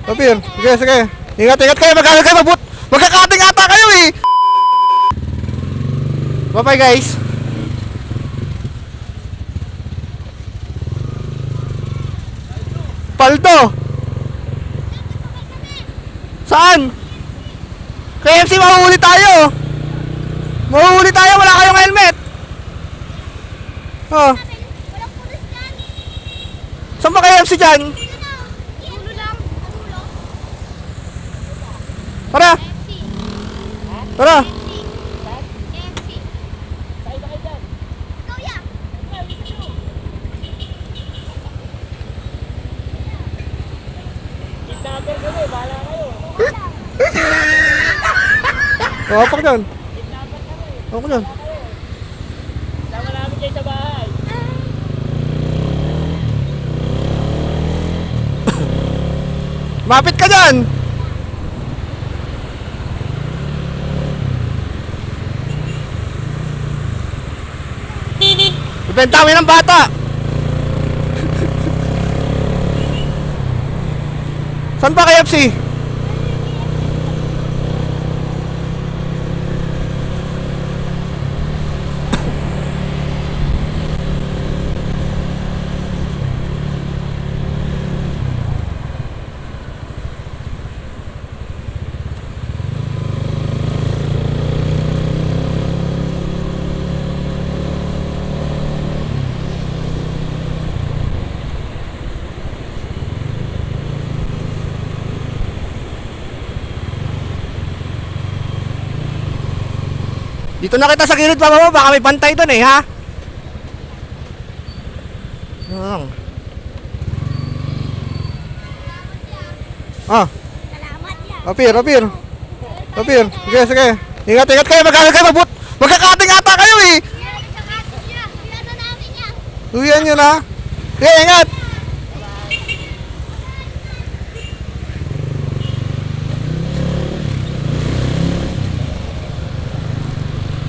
Papir, sige, sige. Ingat kayo, magkakating kayo, magkakating ata kayo eh. Bye-bye guys. Paldo. Saan? KFC, mahuhuli tayo. Mahuhuli tayo, wala kayong helmet. Oh. Saan ba KFC dyan? Tara. Tara. Wapak dyan. Wapak dyan. Sama namin kayo sa bahay. Mapit ka dyan. Ibenta kami ng bata. Saan ba KFC? Dito na kita sa gilid, papa mo, baka may bantay doon eh, ha? Ah. Papir, papir. Papir, sige, sige. Ingat kayo, magkakating kayo, magkakating ata kayo eh. Uwian nyo na. Sige, ingat.